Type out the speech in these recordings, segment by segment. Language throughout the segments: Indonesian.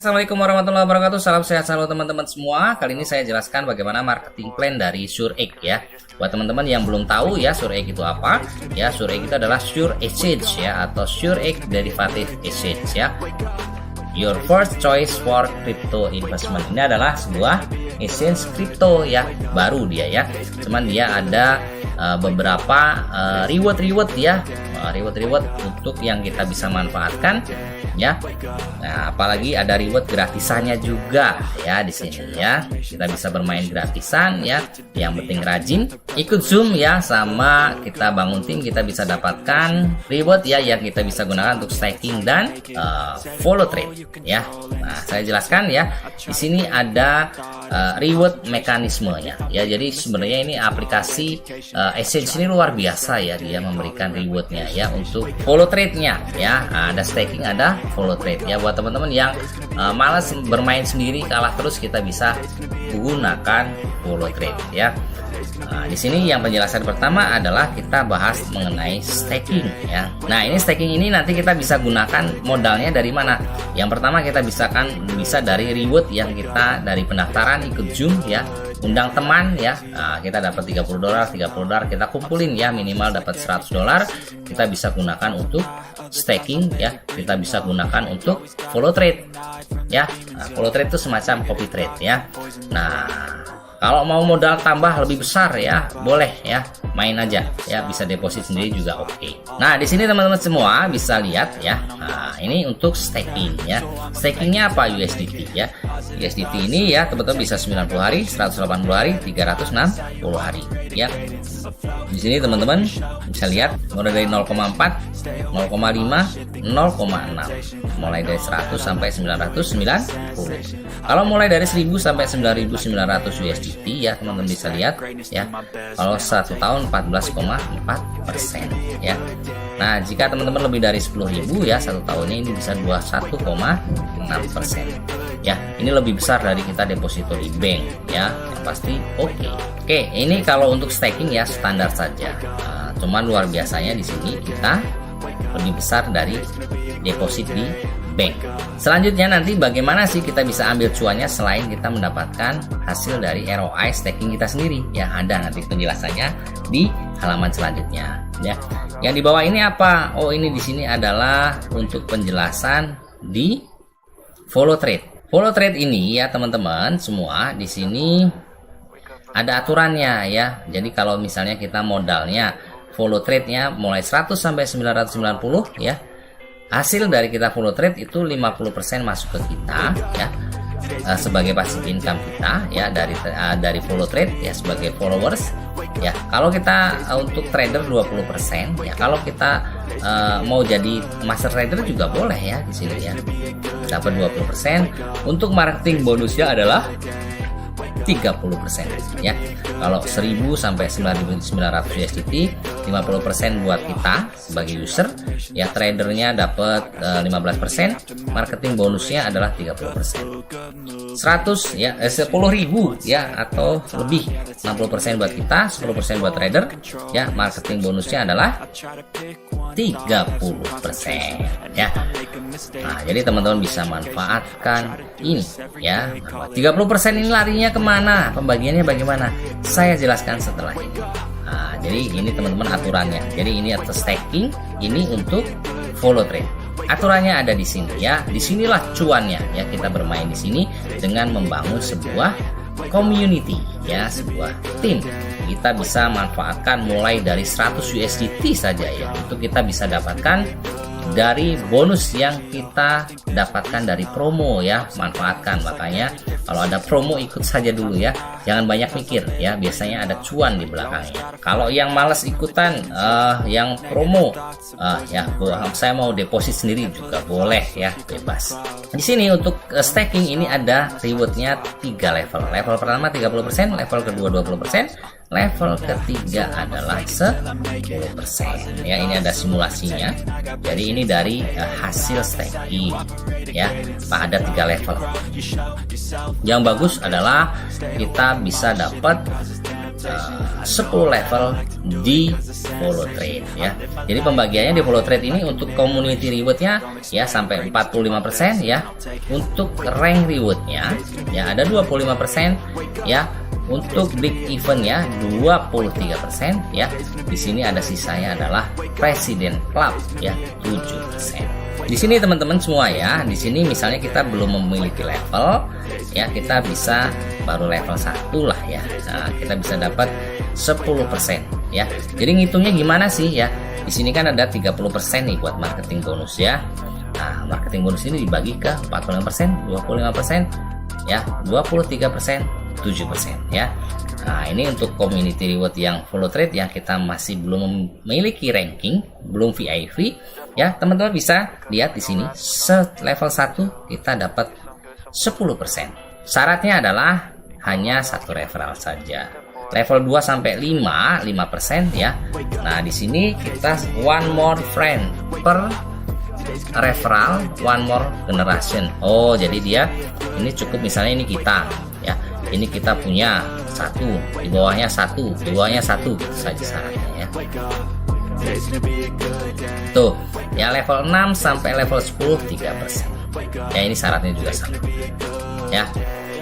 Assalamualaikum warahmatullahi wabarakatuh. Salam sehat selalu teman-teman semua. Kali ini saya jelaskan bagaimana marketing plan dari Sure Egg ya. Buat teman-teman yang belum tahu ya, Sure Egg itu apa? Ya, Sure Egg itu adalah Sure Exchange ya, atau Sure Egg Derivative Exchange ya. Your first choice for crypto investment. Ini adalah sebuah exchange crypto ya, baru dia ya. Cuman dia ada beberapa reward ya, reward untuk yang kita bisa manfaatkan ya. Nah, apalagi ada reward gratisannya juga ya di sini ya. Kita bisa bermain gratisan ya. Yang penting rajin, ikut Zoom ya, sama kita bangun tim, kita bisa dapatkan reward ya yang kita bisa gunakan untuk staking dan follow trade ya. Nah, saya jelaskan ya. Di sini ada reward mekanismenya ya. Jadi sebenarnya ini aplikasi exchange ini luar biasa ya, dia memberikan rewardnya ya untuk follow trade-nya ya. Ada staking, ada follow trade ya. Buat teman-teman yang malas bermain sendiri, kalah terus, kita bisa gunakan follow trade ya. Nah, di sini yang penjelasan pertama adalah kita bahas mengenai staking ya. Nah, ini staking ini nanti kita bisa gunakan modalnya dari mana? Yang pertama kita bisa dari reward yang kita dari pendaftaran, ikut Zoom ya, undang teman ya. Nah, kita dapat $30 kita kumpulin ya, minimal dapat $100. Kita bisa gunakan untuk staking ya, kita bisa gunakan untuk follow trade ya. Nah, follow trade itu semacam copy trade ya. Nah, kalau mau modal tambah lebih besar ya, boleh ya, main aja ya, bisa deposit sendiri juga oke. Nah, di sini teman-teman semua bisa lihat ya. Nah, ini untuk staking ya. Stakingnya apa? USDT ya. USDT ini ya teman-teman bisa 90 hari, 180 hari, 360 hari ya. Di sini teman-teman bisa lihat mulai dari 0,4, 0,5, 0,6, mulai dari 100 sampai 990. Kalau mulai dari 1000 sampai 9900 USDT ya, teman-teman bisa lihat ya. Kalau 1 tahun 14,4% ya. Nah, jika teman-teman lebih dari 10.000 ya, 1 tahunnya ini bisa 21,6% ya. Ini lebih besar dari kita deposito di bank ya, yang pasti oke. Oke, ini kalau untuk staking ya standar saja. Nah, cuman luar biasanya di sini kita lebih besar dari deposit di bank. Selanjutnya nanti bagaimana sih kita bisa ambil cuannya selain kita mendapatkan hasil dari ROI staking kita sendiri ya, ada nanti penjelasannya di halaman selanjutnya ya. Yang di bawah ini apa? Oh, ini di sini adalah untuk penjelasan di follow trade. Follow trade ini ya teman-teman semua, di sini ada aturannya ya. Jadi kalau misalnya kita modalnya follow trade-nya mulai 100 sampai 990 ya, hasil dari kita follow trade itu 50% masuk ke kita ya, sebagai passive income kita ya, dari follow trade ya, sebagai followers ya. Kalau kita untuk trader 20% ya, kalau kita mau jadi master trader juga boleh ya, di sini ya dapat 20%. Untuk marketing bonusnya adalah 30% ya. Kalau 1000 sampai 9900 USDT, 50% buat kita sebagai user ya, tradernya dapat 15%, marketing bonusnya adalah 30%. 100 ya, 10.000 ya atau lebih, 60% buat kita, 10% buat trader ya, marketing bonusnya adalah 30% ya. Nah, jadi teman-teman bisa manfaatkan ini ya. 30% ini larinya kemana? Pembagiannya bagaimana? Saya jelaskan setelah ini. Nah, jadi ini teman-teman aturannya. Jadi ini atas staking, ini untuk follow trade. Aturannya ada di sini ya. Disinilah cuannya ya, kita bermain di sini dengan membangun sebuah community ya, sebuah tim. Kita bisa manfaatkan mulai dari 100 USDT saja ya, itu kita bisa dapatkan dari bonus yang kita dapatkan dari promo ya. Manfaatkan, makanya kalau ada promo ikut saja dulu ya, jangan banyak mikir ya, biasanya ada cuan di belakangnya. Kalau yang males ikutan yang promo ya, saya mau deposit sendiri juga boleh ya, bebas. Di sini untuk staking ini ada rewardnya 3 level. Level pertama 30%, level kedua 20%, level ketiga adalah 10% ya. Ini ada simulasinya. Jadi ini dari hasil staking ya, ada 3 level. Yang bagus adalah kita bisa dapat 10 level di follow trade ya. Jadi pembagiannya di follow trade ini untuk community rewardnya ya sampai 45% ya. Untuk rank rewardnya ya ada 25% ya. Untuk big event ya 23% ya. Di sini ada sisanya adalah President Club ya 7%. Di sini teman-teman semua ya, di sini misalnya kita belum memiliki level ya, kita bisa baru level 1 lah ya. Nah, kita bisa dapat 10% ya. Jadi ngitungnya gimana sih ya? Di sini kan ada 30% nih buat marketing bonus ya. Nah, marketing bonus ini dibagi ke 45%, 25% ya, 23%, 7% ya. Nah, ini untuk community reward yang follow trade yang kita masih belum memiliki ranking, belum VIP ya. Teman-teman bisa lihat di sini level 1 kita dapat 10%. Syaratnya adalah hanya satu referral saja. Level 2 sampai 5% ya. Nah, di sini kita one more friend per referral, one more generation. Oh, jadi dia ini cukup, misalnya ini kita ya. Ini kita punya 1, di bawahnya 1, di bawahnya 1 saja syaratnya ya. Tuh, ya level 6 sampai level 10 3%. Ya ini syaratnya juga sama. Ya.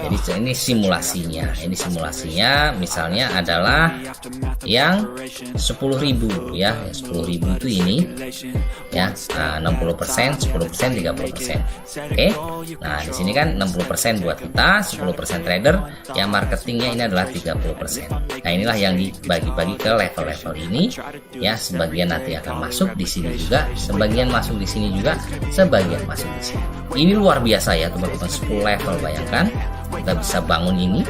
Jadi ini simulasinya. Ini simulasinya misalnya adalah yang 10.000 ya. 10.000 itu ini ya. Nah, 60%, 10%, 30%. Oke. Nah, di sini kan 60% buat kita, 10% trader, yang marketingnya ini adalah 30%. Nah, inilah yang dibagi-bagi ke level-level ini ya. Sebagian nanti akan masuk di sini juga, sebagian masuk di sini juga, sebagian masuk di sini. Ini luar biasa ya teman-teman, 10 level, bayangkan kita bisa bangun ini,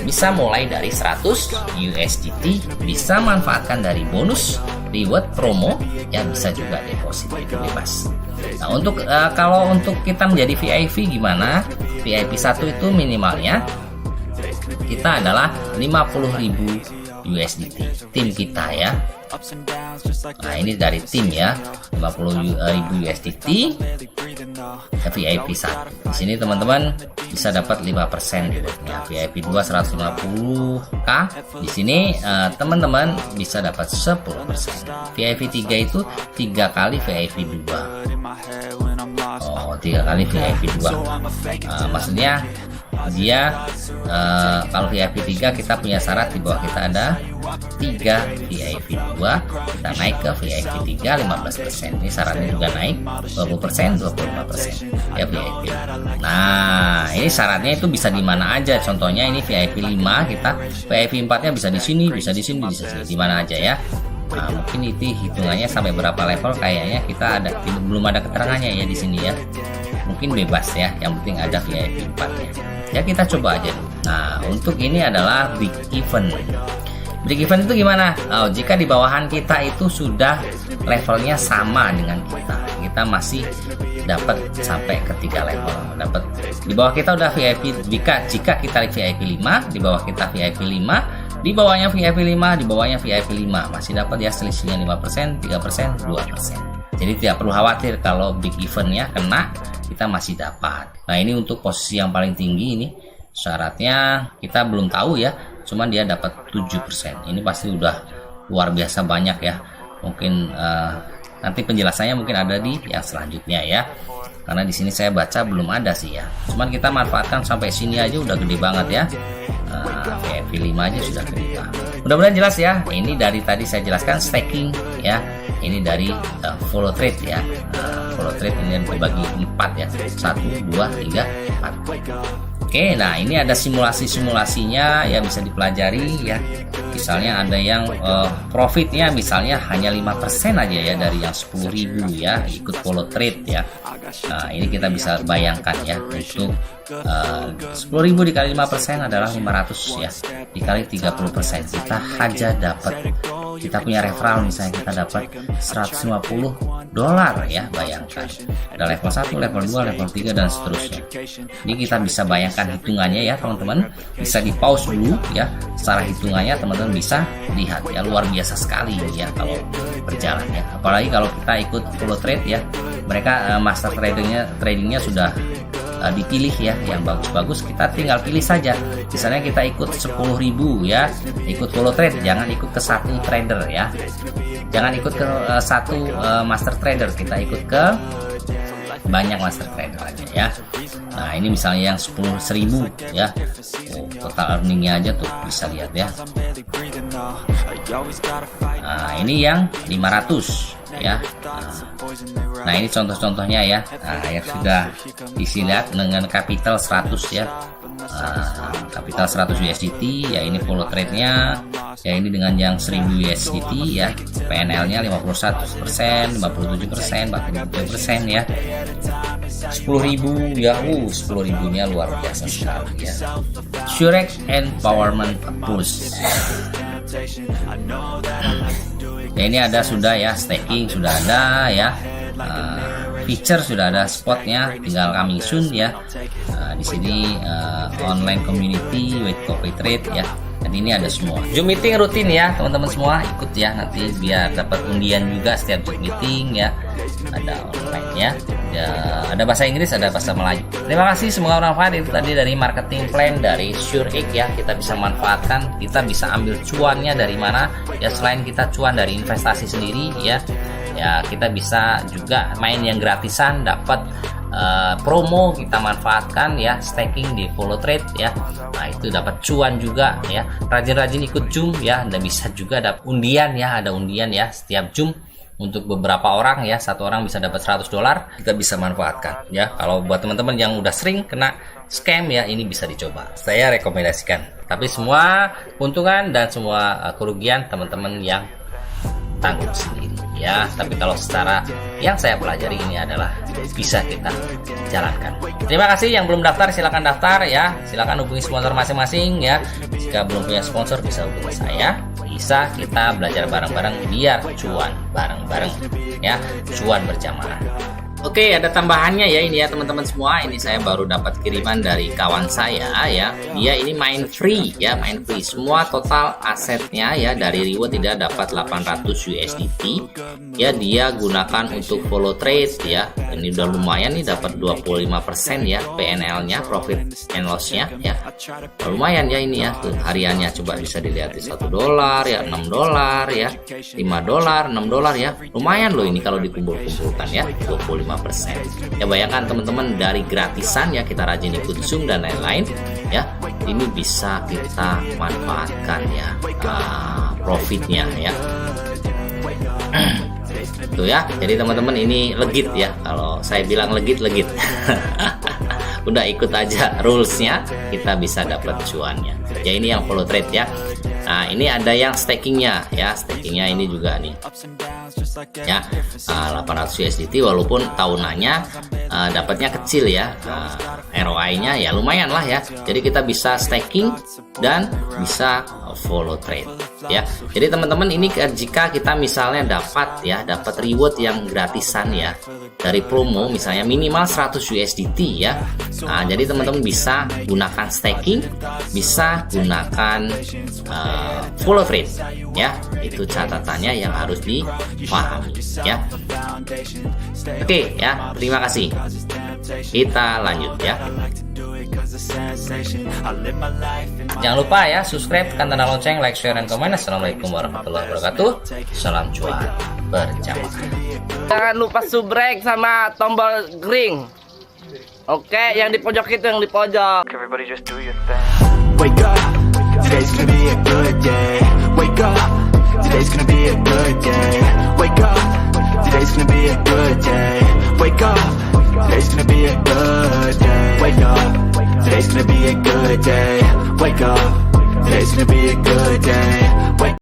bisa mulai dari 100 USDT, bisa manfaatkan dari bonus, reward, promo, ya bisa juga deposit, itu bebas. Nah, untuk kalau untuk kita menjadi VIP gimana? VIP 1 itu minimalnya kita adalah 50.000 USDT, tim kita ya. Nah, ini dari tim ya, 50.000 USDT ke VIP 1. Di sini teman-teman bisa dapat 5% rewardnya. VIP 2 150k. Di sini teman-teman bisa dapat 10%. VIP 3 itu 3 kali VIP 2. Oh, 3 kali VIP 2. Maksudnya dia kalau VIP 3 kita punya syarat, di bawah kita ada 3 VIP 2, kita naik ke VIP 3 15%. Ini syaratnya juga naik 20%, 25% ya VIP. Nah, ini syaratnya itu bisa di mana aja. Contohnya ini VIP 5, kita VIP 4-nya bisa di sini, bisa di sini, bisa di mana aja ya. Nah, mungkin itu hitungannya sampai berapa level, kayaknya kita belum ada keterangannya ya di sini ya. Mungkin bebas ya, yang penting ada VIP 4-nya. Ya kita coba aja dulu. Nah, untuk ini adalah big event. Big event itu gimana? Oh, jika di bawahan kita itu sudah levelnya sama dengan kita masih dapat sampai ke 3 level. Dapat di bawah kita udah VIP. Jika kita VIP 5, di bawah kita VIP 5, di bawahnya VIP 5, di bawahnya VIP 5, masih dapat ya, selisihnya 5%, 3%, 2%. Jadi tidak perlu khawatir kalau big eventnya kena, kita masih dapat. Nah, ini untuk posisi yang paling tinggi ini syaratnya kita belum tahu ya, cuman dia dapat 7%. Ini pasti udah luar biasa banyak ya. Mungkin nanti penjelasannya mungkin ada di yang selanjutnya ya, karena di sini saya baca belum ada sih ya. Cuman kita manfaatkan sampai sini aja udah gede banget ya. VIP 5 aja sudah gede banget. Mudah-mudahan jelas ya. Ini dari tadi saya jelaskan staking ya. Ini dari follow trade ya. Follow trade ini dibagi 4 ya. 1, 2, 3, 4. Oke, nah ini ada simulasinya ya, bisa dipelajari ya. Misalnya ada yang profitnya misalnya hanya 5% aja ya dari yang 10.000 ya, ikut follow trade ya. Nah, ini kita bisa bayangkan ya, untuk 10.000 dikali 5% adalah 500 ya, dikali 30% kita aja dapat, kita punya referral misalnya kita dapat $150 ya, bayangkan. Ada level 1, level 2, level 3 dan seterusnya. Ini kita bisa bayangkan hitungannya ya teman-teman, bisa di pause dulu ya, secara hitungannya teman-teman bisa lihat ya, luar biasa sekali ya kalau berjalan ya. Apalagi kalau kita ikut follow trade ya, mereka master tradingnya sudah dipilih ya, yang bagus-bagus kita tinggal pilih saja. Misalnya kita ikut 10.000 ya, ikut follow trade, jangan ikut ke satu trader ya, jangan ikut ke satu master trader, kita ikut ke banyak master trader aja ya. Nah ini misalnya yang 10.000 ya, total earningnya aja tuh bisa lihat ya. Nah ini yang 500 ya. Nah ini contoh-contohnya ya. Nah yang sudah isi lihat dengan capital 100 ya. Capital 100 USDT ya, ini follow trade nya ya, ini dengan yang 1000 USDT ya, PNL nya 51%, 57%, 47% ya, 10.000 ya, 10.000 nya luar biasa sekali ya. SureX Empowerment Boost ya, ini ada sudah ya, staking sudah ada ya, feature sudah ada, spotnya tinggal coming soon ya. Di sini online community with copy trade ya, dan ini ada semua. Zoom meeting rutin ya teman-teman semua, ikut ya nanti biar dapat undian juga setiap Zoom meeting ya. Ada online ya, ada bahasa Inggris, ada bahasa Melayu. Terima kasih, semoga bermanfaat. Itu tadi dari marketing plan dari SureX ya, kita bisa manfaatkan, kita bisa ambil cuannya dari mana ya, selain kita cuan dari investasi sendiri ya. Ya kita bisa juga main yang gratisan, dapat promo kita manfaatkan ya, staking di follow trade ya. Nah itu dapat cuan juga ya, rajin-rajin ikut Zoom ya, Anda bisa juga dapat undian ya, ada undian ya setiap Zoom untuk beberapa orang ya, satu orang bisa dapat $100, kita bisa manfaatkan ya. Kalau buat teman-teman yang udah sering kena scam ya, ini bisa dicoba, saya rekomendasikan. Tapi semua keuntungan dan semua kerugian teman-teman yang tanggung sendiri ya. Tapi kalau secara yang saya pelajari ini adalah bisa kita jalankan. Terima kasih, yang belum daftar silakan daftar ya, silakan hubungi sponsor masing-masing ya. Jika belum punya sponsor bisa hubungi saya, bisa kita belajar bareng-bareng biar cuan bareng-bareng ya, cuan berjamaah. Oke, ada tambahannya ya ini ya teman-teman semua. Ini saya baru dapat kiriman dari kawan saya ya. Dia ini main free ya, main free. Semua total asetnya ya dari reward tidak dapat 800 USDT. Ya dia gunakan untuk follow trade ya. Ini udah lumayan nih, dapat 25% ya PNL-nya, profit and loss-nya ya. Lumayan ya ini ya. Tuh, hariannya coba bisa dilihat di $1 ya, $6 ya, $5, $6 ya. Lumayan loh ini kalau dikumpul-kumpulkan ya, 25%. Ya bayangkan teman-teman, dari gratisan ya, kita rajin ikut Zoom dan lain-lain ya, ini bisa kita manfaatkan ya profitnya ya. Tuh ya, jadi teman-teman ini legit ya, kalau saya bilang legit udah ikut aja rulesnya, kita bisa dapat cuannya ya. Ini yang follow trade ya. Nah ini ada yang stakingnya ya, stakingnya ini juga nih ya, 800 USDT walaupun tahunannya dapatnya kecil ya, ROI-nya ya lumayan lah ya. Jadi kita bisa staking dan bisa follow trade ya. Jadi teman-teman ini jika kita misalnya dapat reward yang gratisan ya dari promo, misalnya minimal 100 USDT ya. Nah, jadi teman-teman bisa gunakan staking, bisa gunakan follow trade ya. Itu catatannya yang harus dipahami ya. Oke ya, terima kasih. Kita lanjut ya. Jangan lupa ya subscribe, tekan tanda lonceng, like, share, dan komen. Assalamualaikum warahmatullahi wabarakatuh. Salam cuan berjamaah. Jangan lupa subrek sama tombol green. Oke, yang di pojok itu, yang di pojok. Everybody just do your thing. Wake up, today's gonna be a good day. Wake up, today's gonna be a good day. Wake up, today's gonna be a good day. Wake up, today's gonna be a good day. Wake up, today's gonna be a good day. Wake up, today's gonna be a good day. Wake